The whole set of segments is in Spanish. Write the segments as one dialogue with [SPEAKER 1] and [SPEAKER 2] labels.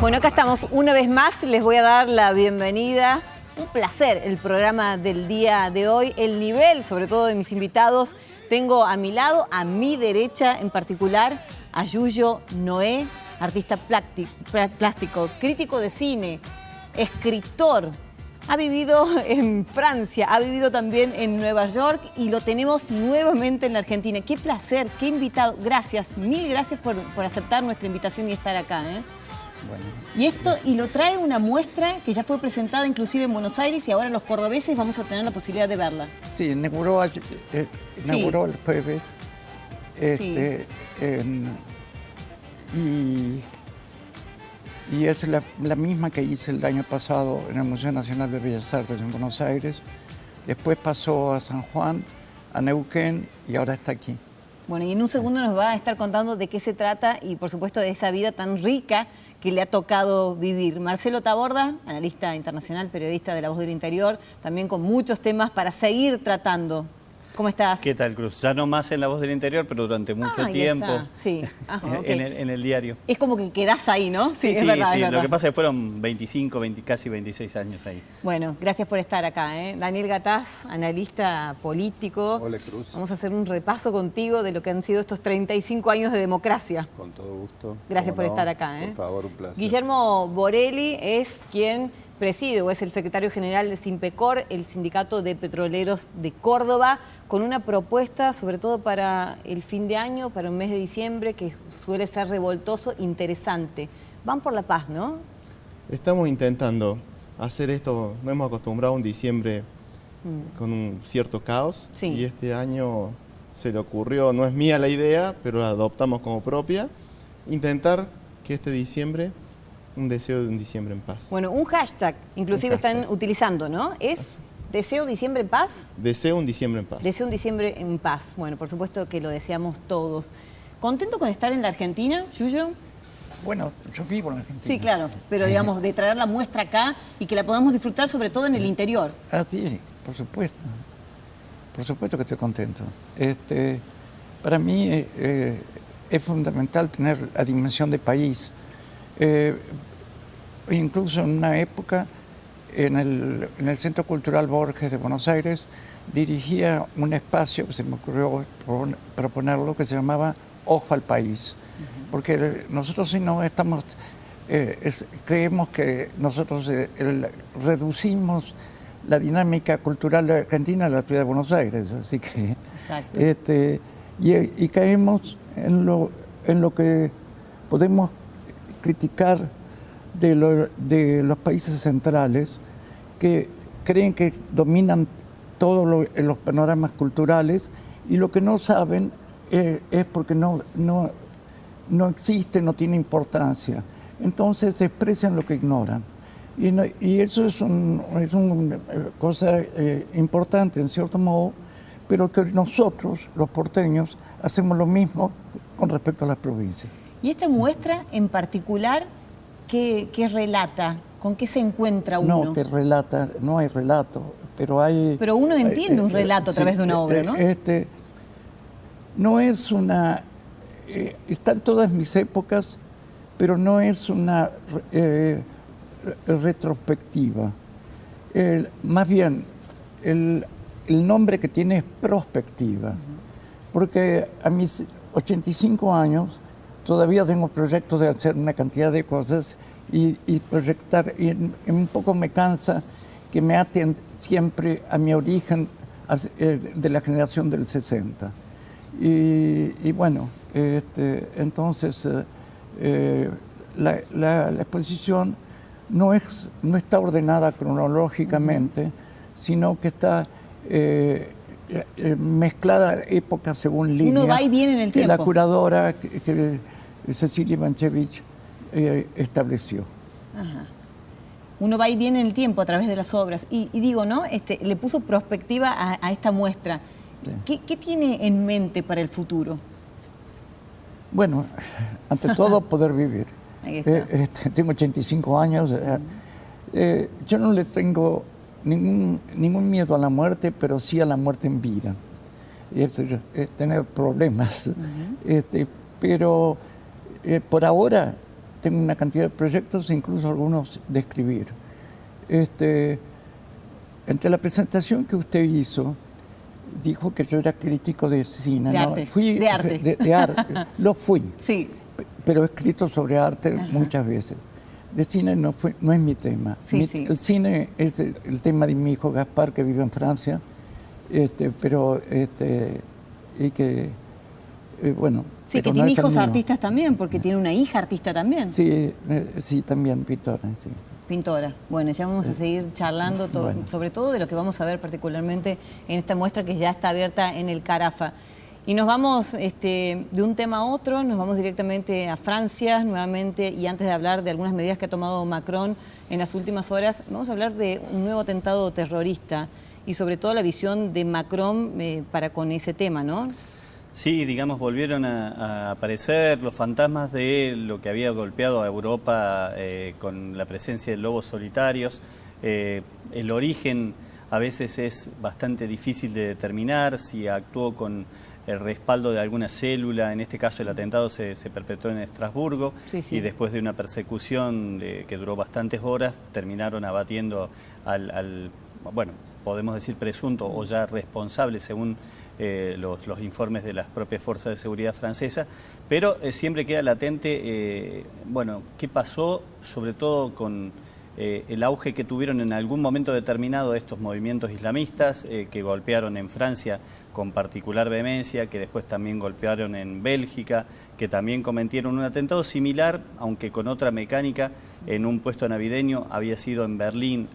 [SPEAKER 1] Bueno, acá estamos una vez más, les voy a dar la bienvenida. Un placer el programa del día de hoy, el nivel sobre todo de mis invitados. Tengo a mi lado, a mi derecha en particular, a Yuyo Noé, artista plástico, crítico de cine, escritor. Ha vivido en Francia, ha vivido también en Nueva York y lo tenemos nuevamente en la Argentina. Qué placer, qué invitado. Gracias, mil gracias por aceptar nuestra invitación y estar acá.
[SPEAKER 2] Bueno,
[SPEAKER 1] y esto, y lo trae una muestra que ya fue presentada inclusive en Buenos Aires y ahora los cordobeses vamos a tener la posibilidad de verla.
[SPEAKER 2] Sí, inauguró el jueves. Y es la misma que hice el año pasado en el Museo Nacional de Bellas Artes en Buenos Aires. Después pasó a San Juan, a Neuquén y ahora está aquí.
[SPEAKER 1] Bueno, y en un segundo nos va a estar contando de qué se trata y por supuesto de esa vida tan rica que le ha tocado vivir. Marcelo Taborda, analista internacional, periodista de La Voz del Interior, también con muchos temas para seguir tratando. ¿Cómo estás?
[SPEAKER 3] ¿Qué tal, Cruz? Ya no más en La Voz del Interior, pero durante mucho tiempo
[SPEAKER 1] sí.
[SPEAKER 3] Okay. en el diario.
[SPEAKER 1] Es como que quedás ahí, ¿no?
[SPEAKER 3] Sí,
[SPEAKER 1] es verdad, es verdad.
[SPEAKER 3] Lo que pasa es que fueron 25, casi 26 años ahí.
[SPEAKER 1] Bueno, gracias por estar acá. Daniel Gataz, analista político.
[SPEAKER 4] Hola, Cruz.
[SPEAKER 1] Vamos a hacer un repaso contigo de lo que han sido estos 35 años de democracia.
[SPEAKER 4] Con todo gusto.
[SPEAKER 1] Gracias por estar acá.
[SPEAKER 4] Por favor, un placer.
[SPEAKER 1] Guillermo Borelli es quien preside o es el secretario general de Simpecor, el Sindicato de Petroleros de Córdoba, con una propuesta sobre todo para el fin de año, para un mes de diciembre, que suele ser revoltoso, interesante. Van por la paz, ¿no?
[SPEAKER 5] Estamos intentando hacer esto, nos hemos acostumbrado a un diciembre con un cierto caos, y este año se le ocurrió, no es mía la idea, pero la adoptamos como propia, intentar que este diciembre, un deseo de un diciembre en paz.
[SPEAKER 1] Bueno, un hashtag, inclusive están utilizando, ¿no? Es ¿Deseo diciembre en paz?
[SPEAKER 5] Deseo un diciembre en paz.
[SPEAKER 1] Deseo un diciembre en paz. Bueno, por supuesto que lo deseamos todos. ¿Contento con estar en la Argentina, Yuyo?
[SPEAKER 2] Bueno, yo vivo en Argentina.
[SPEAKER 1] Sí, claro, pero digamos, de traer la muestra acá y que la podamos disfrutar sobre todo en el interior.
[SPEAKER 2] Sí, por supuesto. Por supuesto que estoy contento. Para mí es fundamental tener la dimensión de país. Incluso en una época, en el Centro Cultural Borges de Buenos Aires, dirigía un espacio que se me ocurrió proponerlo, que se llamaba Ojo al País. Porque nosotros si no estamos, creemos que nosotros reducimos la dinámica cultural de Argentina a la ciudad de Buenos Aires. Así que, y caemos en lo que podemos criticar de los países centrales, que creen que dominan todos los panoramas culturales, y lo que no saben es porque no existe, no tiene importancia. Entonces expresan lo que ignoran. Y eso es una cosa importante en cierto modo, pero que nosotros, los porteños, hacemos lo mismo con respecto a las provincias.
[SPEAKER 1] Y esta muestra en particular, ¿qué relata? ¿Con qué se encuentra uno?
[SPEAKER 2] No, que relata, no hay relato, pero hay...
[SPEAKER 1] Pero uno entiende un relato a través de una obra, ¿no?
[SPEAKER 2] No es una... están todas mis épocas, pero no es una retrospectiva. Más bien, el nombre que tiene es prospectiva, porque a mis 85 años todavía tengo proyectos de hacer una cantidad de cosas y proyectar, y un poco me cansa que me aten siempre a mi origen de la generación del 60. Y bueno, entonces la exposición no está ordenada cronológicamente, sino que está mezclada época según líneas.
[SPEAKER 1] Uno va y viene en el tiempo.
[SPEAKER 2] Que la curadora, que Cecilia Ivanchevich, estableció.
[SPEAKER 1] Ajá. Uno va y viene en el tiempo a través de las obras. Y digo, ¿no? Le puso perspectiva a esta muestra. Sí. ¿Qué tiene en mente para el futuro?
[SPEAKER 2] Bueno, ante todo poder vivir.
[SPEAKER 1] Ahí está.
[SPEAKER 2] Tengo 85 años. Yo no le tengo ningún miedo a la muerte, pero sí a la muerte en vida. Tener problemas. Pero por ahora tengo una cantidad de proyectos, incluso algunos de escribir. Entre la presentación que usted hizo, dijo que yo era crítico de cine.
[SPEAKER 1] De
[SPEAKER 2] ¿no?
[SPEAKER 1] arte.
[SPEAKER 2] Fui,
[SPEAKER 1] de arte.
[SPEAKER 2] De arte. Lo fui.
[SPEAKER 1] Sí.
[SPEAKER 2] Pero he escrito sobre arte muchas veces. De cine no es mi tema.
[SPEAKER 1] Sí, sí.
[SPEAKER 2] El cine es el tema de mi hijo Gaspar, que vive en Francia, y que, bueno...
[SPEAKER 1] Sí, que tiene hijos artistas también, porque tiene una hija artista también.
[SPEAKER 2] Sí, sí, también pintora, sí.
[SPEAKER 1] Pintora. Bueno, ya vamos a seguir charlando sobre todo de lo que vamos a ver particularmente en esta muestra que ya está abierta en el Carafa. Y nos vamos de un tema a otro, nos vamos directamente a Francia nuevamente, y antes de hablar de algunas medidas que ha tomado Macron en las últimas horas, vamos a hablar de un nuevo atentado terrorista y sobre todo la visión de Macron para con ese tema, ¿no?
[SPEAKER 3] Sí, digamos, volvieron a aparecer los fantasmas de lo que había golpeado a Europa con la presencia de lobos solitarios. El origen a veces es bastante difícil de determinar, si actuó con el respaldo de alguna célula. En este caso el atentado se perpetró en Estrasburgo, y después de una persecución que duró bastantes horas, terminaron abatiendo bueno, podemos decir presunto o ya responsable según los informes de las propias fuerzas de seguridad francesas, pero siempre queda latente, bueno, qué pasó sobre todo con el auge que tuvieron en algún momento determinado estos movimientos islamistas que golpearon en Francia con particular vehemencia, que después también golpearon en Bélgica, que también cometieron un atentado similar, aunque con otra mecánica, en un puesto navideño, había sido en Berlín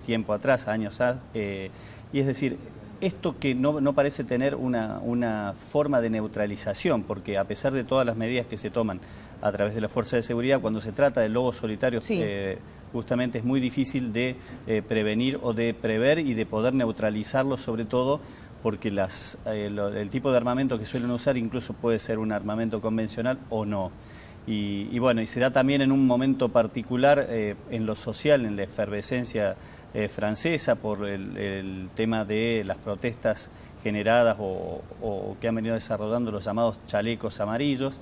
[SPEAKER 3] tiempo atrás, años y es decir, esto que no parece tener una forma de neutralización, porque a pesar de todas las medidas que se toman a través de la fuerza de seguridad, cuando se trata de lobos solitarios, justamente es muy difícil de prevenir o de prever y de poder neutralizarlos, sobre todo porque el tipo de armamento que suelen usar incluso puede ser un armamento convencional o no. Y bueno, y se da también en un momento particular en lo social, en la efervescencia francesa por el tema de las protestas generadas o que han venido desarrollando los llamados chalecos amarillos.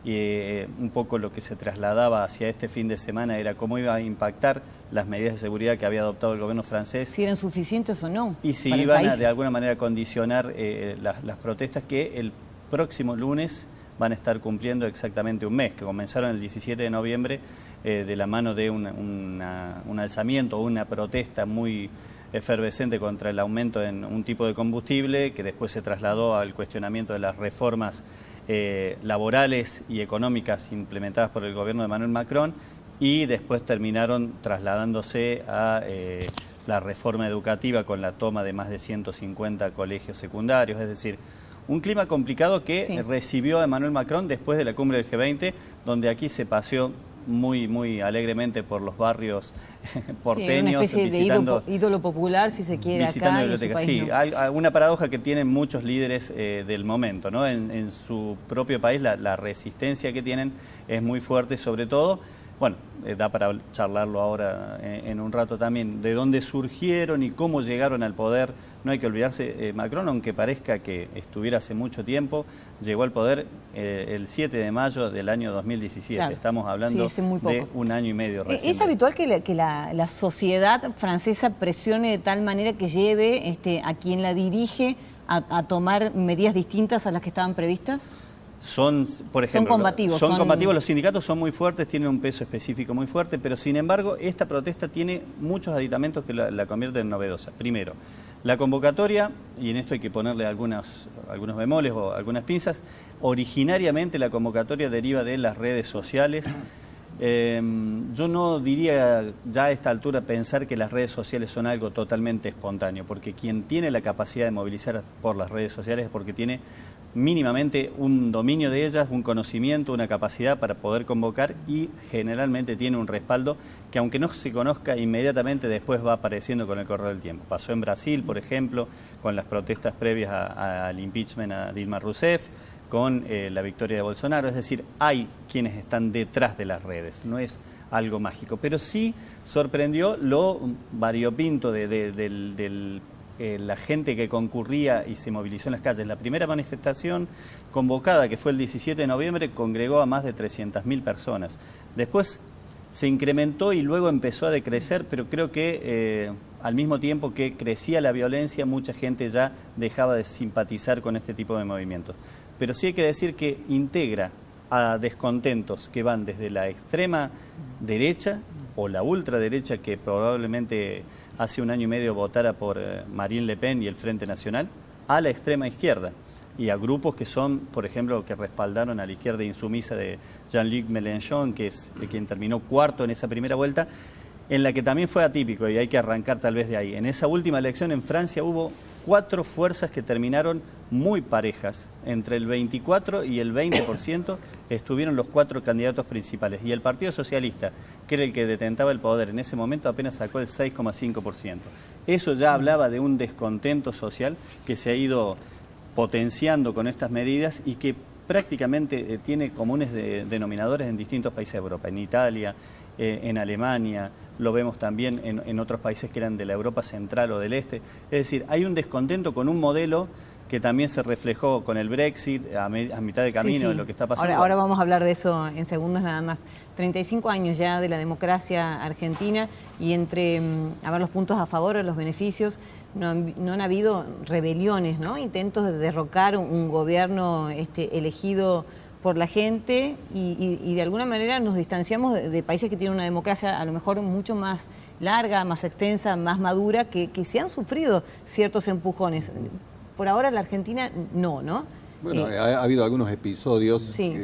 [SPEAKER 3] Un poco lo que se trasladaba hacia este fin de semana era cómo iba a impactar las medidas de seguridad que había adoptado el gobierno francés.
[SPEAKER 1] Si eran suficientes o no.
[SPEAKER 3] Y si iban a de alguna manera condicionar las protestas que el próximo lunes van a estar cumpliendo exactamente un mes, que comenzaron el 17 de noviembre de la mano de un alzamiento o una protesta muy efervescente contra el aumento en un tipo de combustible, que después se trasladó al cuestionamiento de las reformas laborales y económicas implementadas por el gobierno de Emmanuel Macron, y después terminaron trasladándose a la reforma educativa con la toma de más de 150 colegios secundarios, es decir, un clima complicado que recibió Emmanuel Macron después de la cumbre del G20, donde aquí se paseó muy alegremente por los barrios porteños,
[SPEAKER 1] una especie de ídolo popular, si se quiere,
[SPEAKER 3] visitando
[SPEAKER 1] acá
[SPEAKER 3] bibliotecas.
[SPEAKER 1] Sí,
[SPEAKER 3] una paradoja que tienen muchos líderes del momento, ¿no? En su propio país la resistencia que tienen es muy fuerte, sobre todo. Bueno, da para charlarlo ahora en un rato también, de dónde surgieron y cómo llegaron al poder. No hay que olvidarse, Macron, aunque parezca que estuviera hace mucho tiempo, llegó al poder el 7 de mayo del año 2017. Claro. Estamos hablando de un año y medio recién.
[SPEAKER 1] ¿Es habitual que la sociedad francesa presione de tal manera que lleve a quien la dirige a tomar medidas distintas a las que estaban previstas?
[SPEAKER 3] Por ejemplo,
[SPEAKER 1] son combativos.
[SPEAKER 3] Los sindicatos son muy fuertes, tienen un peso específico muy fuerte, pero sin embargo esta protesta tiene muchos aditamentos que la convierten en novedosa. Primero, la convocatoria, y en esto hay que ponerle algunos bemoles o algunas pinzas, originariamente la convocatoria deriva de las redes sociales. Yo no diría ya a esta altura pensar que las redes sociales son algo totalmente espontáneo, porque quien tiene la capacidad de movilizar por las redes sociales es porque tiene mínimamente un dominio de ellas, un conocimiento, una capacidad para poder convocar, y generalmente tiene un respaldo que, aunque no se conozca inmediatamente, después va apareciendo con el correr del tiempo. Pasó en Brasil, por ejemplo, con las protestas previas al impeachment a Dilma Rousseff, con la victoria de Bolsonaro. Es decir, hay quienes están detrás de las redes, no es algo mágico, pero sí sorprendió lo variopinto del la gente que concurría y se movilizó en las calles. La primera manifestación convocada, que fue el 17 de noviembre, congregó a más de 300.000 personas. Después se incrementó y luego empezó a decrecer, pero creo que al mismo tiempo que crecía la violencia, mucha gente ya dejaba de simpatizar con este tipo de movimientos. Pero sí hay que decir que integra a descontentos que van desde la extrema derecha o la ultraderecha, que probablemente hace un año y medio votara por Marine Le Pen y el Frente Nacional, a la extrema izquierda y a grupos que son, por ejemplo, que respaldaron a la izquierda insumisa de Jean-Luc Mélenchon, que es quien terminó cuarto en esa primera vuelta, en la que también fue atípico, y hay que arrancar tal vez de ahí. En esa última elección en Francia hubo 4 fuerzas que terminaron muy parejas. Entre el 24 y el 20% estuvieron los 4 candidatos principales. Y el Partido Socialista, que era el que detentaba el poder en ese momento, apenas sacó el 6,5%. Eso ya hablaba de un descontento social que se ha ido potenciando con estas medidas y que prácticamente tiene comunes denominadores en distintos países de Europa, en Italia, en Alemania, lo vemos también en otros países que eran de la Europa central o del este. Es decir, hay un descontento con un modelo que también se reflejó con el Brexit a mitad de camino, de lo que está pasando.
[SPEAKER 1] Ahora vamos a hablar de eso en segundos nada más. 35 años ya de la democracia argentina y entre los puntos a favor o los beneficios, no han habido rebeliones, ¿no? Intentos de derrocar un gobierno elegido por la gente y de alguna manera nos distanciamos de países que tienen una democracia a lo mejor mucho más larga, más extensa, más madura, que se han sufrido ciertos empujones. Por ahora la Argentina no, ¿no?
[SPEAKER 4] Bueno, ha habido algunos episodios,
[SPEAKER 1] sí,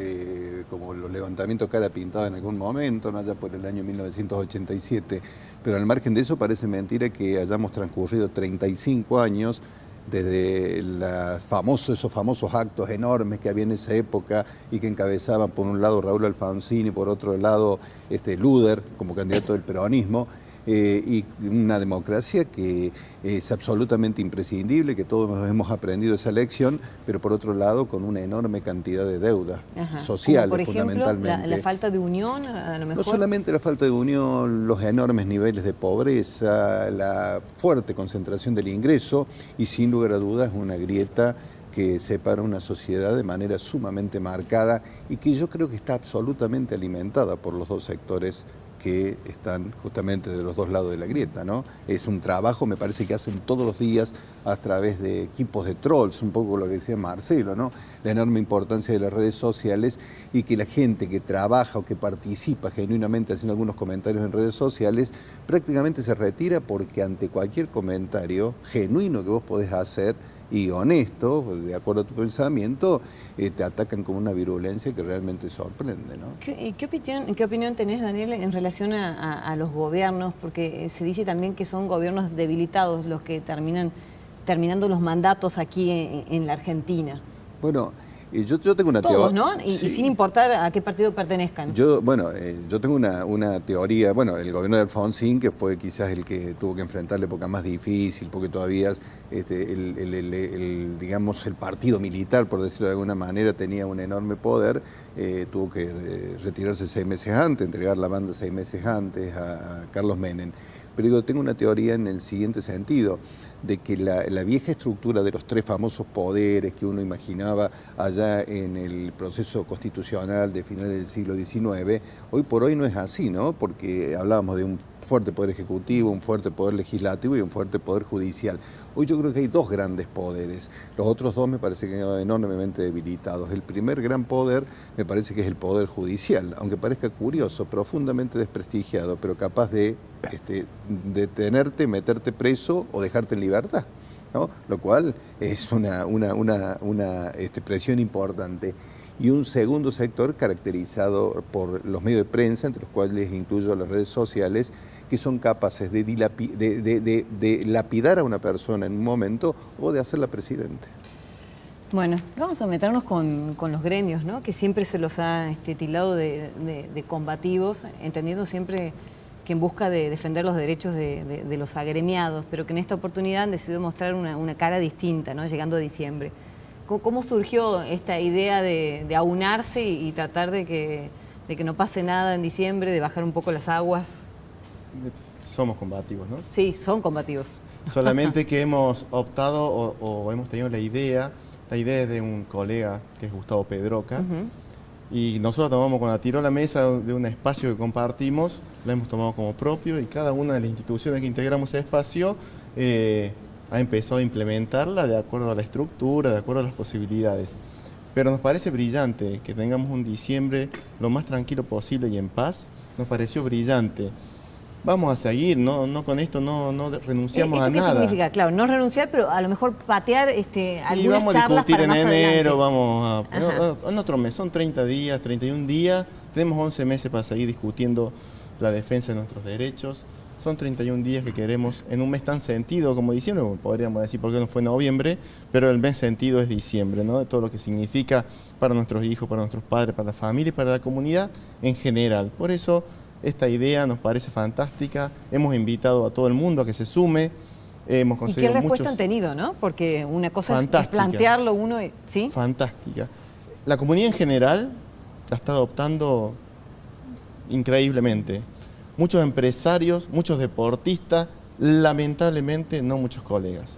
[SPEAKER 4] como los levantamientos cara pintada en algún momento, ¿no? Allá por el año 1987, pero al margen de eso parece mentira que hayamos transcurrido 35 años desde esos famosos actos enormes que había en esa época y que encabezaban por un lado Raúl Alfonsín y por otro lado Luder como candidato del peronismo. Y una democracia que es absolutamente imprescindible, que todos hemos aprendido esa lección, pero por otro lado con una enorme cantidad de deudas sociales,
[SPEAKER 1] por ejemplo,
[SPEAKER 4] fundamentalmente.
[SPEAKER 1] La falta de unión, a lo mejor.
[SPEAKER 4] No solamente la falta de unión, los enormes niveles de pobreza, la fuerte concentración del ingreso y sin lugar a dudas una grieta que separa una sociedad de manera sumamente marcada y que yo creo que está absolutamente alimentada por los dos sectores que están justamente de los dos lados de la grieta, ¿no? Es un trabajo, me parece, que hacen todos los días a través de equipos de trolls, un poco lo que decía Marcelo, ¿no? La enorme importancia de las redes sociales y que la gente que trabaja o que participa genuinamente haciendo algunos comentarios en redes sociales prácticamente se retira porque ante cualquier comentario genuino que vos podés hacer y honesto, de acuerdo a tu pensamiento, te atacan con una virulencia que realmente sorprende, ¿no?
[SPEAKER 1] ¿Qué opinión tenés, Daniel, en relación a los gobiernos? Porque se dice también que son gobiernos debilitados los que terminando los mandatos aquí en la Argentina.
[SPEAKER 4] Bueno, yo tengo una teoría.
[SPEAKER 1] Todos, ¿no? Y sin importar a qué partido pertenezcan.
[SPEAKER 4] Yo tengo una teoría. Bueno, el gobierno de Alfonsín, que fue quizás el que tuvo que enfrentar la época más difícil, porque todavía digamos, el partido militar, por decirlo de alguna manera, tenía un enorme poder, tuvo que retirarse 6 meses antes, entregar la banda 6 meses antes a Carlos Menem. Pero digo, tengo una teoría en el siguiente sentido, de que la vieja estructura de los 3 famosos poderes que uno imaginaba allá en el proceso constitucional de finales del siglo XIX, hoy por hoy no es así, ¿no? Porque hablábamos de un fuerte poder ejecutivo, un fuerte poder legislativo y un fuerte poder judicial. Hoy yo creo que hay 2 grandes poderes. Los otros 2 me parece que han quedado enormemente debilitados. El primer gran poder me parece que es el poder judicial, aunque parezca curioso, profundamente desprestigiado, pero capaz de detenerte, meterte preso o dejarte en libertad, ¿no? Lo cual es una presión importante. Y un segundo sector caracterizado por los medios de prensa, entre los cuales incluyo las redes sociales, que son capaces de lapidar a una persona en un momento o de hacerla presidente.
[SPEAKER 1] Bueno, vamos a meternos con los gremios, ¿no? Que siempre se los ha tildado de combativos, entendiendo siempre que en busca de defender los derechos de los agremiados, pero que en esta oportunidad han decidido mostrar una cara distinta, ¿no? Llegando a diciembre. ¿Cómo surgió esta idea de aunarse y tratar de que no pase nada en diciembre, de bajar un poco las aguas?
[SPEAKER 5] somos combativos, ¿no?
[SPEAKER 1] Sí, son combativos.
[SPEAKER 5] Solamente que hemos optado o hemos tenido la idea es de un colega que es Gustavo Pedroca, y nosotros tomamos cuando tiró la mesa de un espacio que compartimos, lo hemos tomado como propio y cada una de las instituciones que integramos ese espacio ha empezado a implementarla de acuerdo a la estructura, de acuerdo a las posibilidades. Pero nos parece brillante que tengamos un diciembre lo más tranquilo posible y en paz, nos pareció brillante. Vamos a seguir, no con esto no renunciamos a nada.
[SPEAKER 1] ¿Qué significa? Claro, no renunciar, pero a lo mejor patear algunas
[SPEAKER 5] y vamos a discutir en enero,
[SPEAKER 1] adelante.
[SPEAKER 5] En otro mes, son 30 días, 31 días, tenemos 11 meses para seguir discutiendo la defensa de nuestros derechos. Son 31 días que queremos en un mes tan sentido como diciembre, podríamos decir por qué no fue noviembre, pero el mes sentido es diciembre, ¿no? De todo lo que significa para nuestros hijos, para nuestros padres, para la familia y para la comunidad en general. Por eso esta idea nos parece fantástica, hemos invitado a todo el mundo a que se sume, hemos conseguido
[SPEAKER 1] ¿Y qué respuesta han tenido, no? Porque una cosa es plantearlo uno, ¿sí?
[SPEAKER 5] Fantástica. La comunidad en general la está adoptando increíblemente. Muchos empresarios, muchos deportistas, lamentablemente no muchos colegas.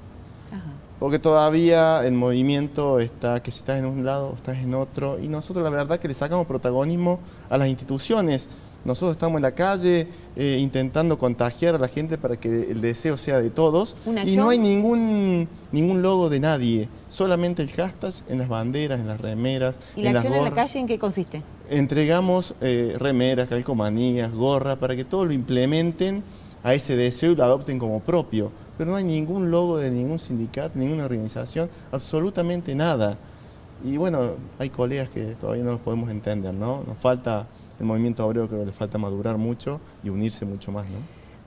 [SPEAKER 5] Ajá. Porque todavía el movimiento está que si estás en un lado, estás en otro, y nosotros la verdad que le sacamos protagonismo a las instituciones. Nosotros estamos en la calle intentando contagiar a la gente para que el deseo sea de todos. Y no hay ningún logo de nadie, solamente el hashtag en las banderas, en las remeras,
[SPEAKER 1] en las gorras. ¿Y la acción en la calle en qué consiste?
[SPEAKER 5] Entregamos remeras, calcomanías, gorras, para que todos lo implementen a ese deseo y lo adopten como propio. Pero no hay ningún logo de ningún sindicato, ninguna organización, absolutamente nada. Y bueno, hay colegas que todavía no los podemos entender, ¿no? Nos falta, el movimiento obrero creo que le falta madurar mucho y unirse mucho más, ¿no?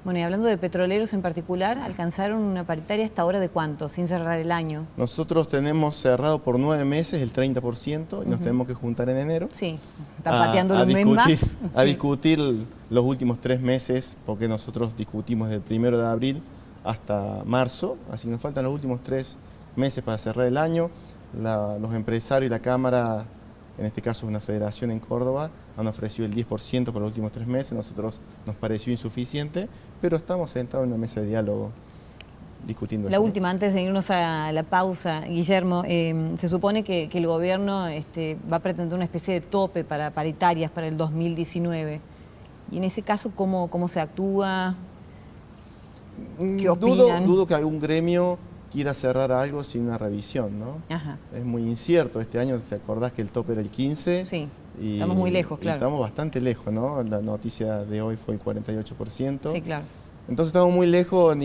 [SPEAKER 1] Bueno, y hablando de petroleros en particular, ¿alcanzaron una paritaria hasta ahora de cuánto, sin cerrar el año?
[SPEAKER 5] Nosotros tenemos cerrado por 9 meses el 30% y nos tenemos que juntar en enero.
[SPEAKER 1] Sí, está pateando un mes más.
[SPEAKER 5] A discutir los últimos 3 meses, porque nosotros discutimos desde el 1 de abril hasta marzo, así que nos faltan los últimos 3 meses para cerrar el año. Los empresarios y la Cámara, en este caso una federación en Córdoba, han ofrecido el 10% por los últimos 3 meses, nosotros nos pareció insuficiente, pero estamos sentados en una mesa de diálogo discutiendo.
[SPEAKER 1] La última, antes de irnos a la pausa, Guillermo, se supone que el gobierno va a pretender una especie de tope para paritarias para el 2019. Y en ese caso, ¿cómo se actúa? ¿Qué opinan?
[SPEAKER 5] Dudo que algún gremio quiera cerrar algo sin una revisión, ¿no? Ajá. Es muy incierto. Este año, ¿te acordás que el tope era el 15?
[SPEAKER 1] Sí, estamos muy lejos, claro.
[SPEAKER 5] Estamos bastante lejos, ¿no? La noticia de hoy fue el 48%.
[SPEAKER 1] Sí, claro.
[SPEAKER 5] Entonces estamos muy lejos,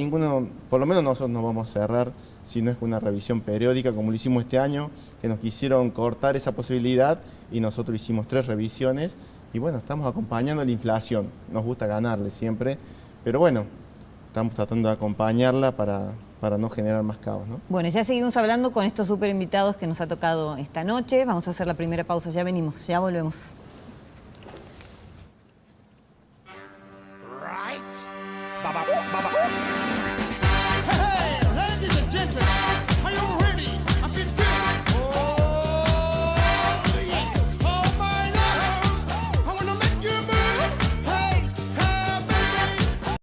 [SPEAKER 5] por lo menos nosotros no vamos a cerrar si no es con una revisión periódica, como lo hicimos este año, que nos quisieron cortar esa posibilidad y nosotros hicimos 3 revisiones. Y bueno, estamos acompañando la inflación. Nos gusta ganarle siempre, pero bueno, estamos tratando de acompañarla para no generar más caos, ¿no?
[SPEAKER 1] Bueno, ya seguimos hablando con estos súper invitados que nos ha tocado esta noche. Vamos a hacer la primera pausa, ya venimos, ya volvemos.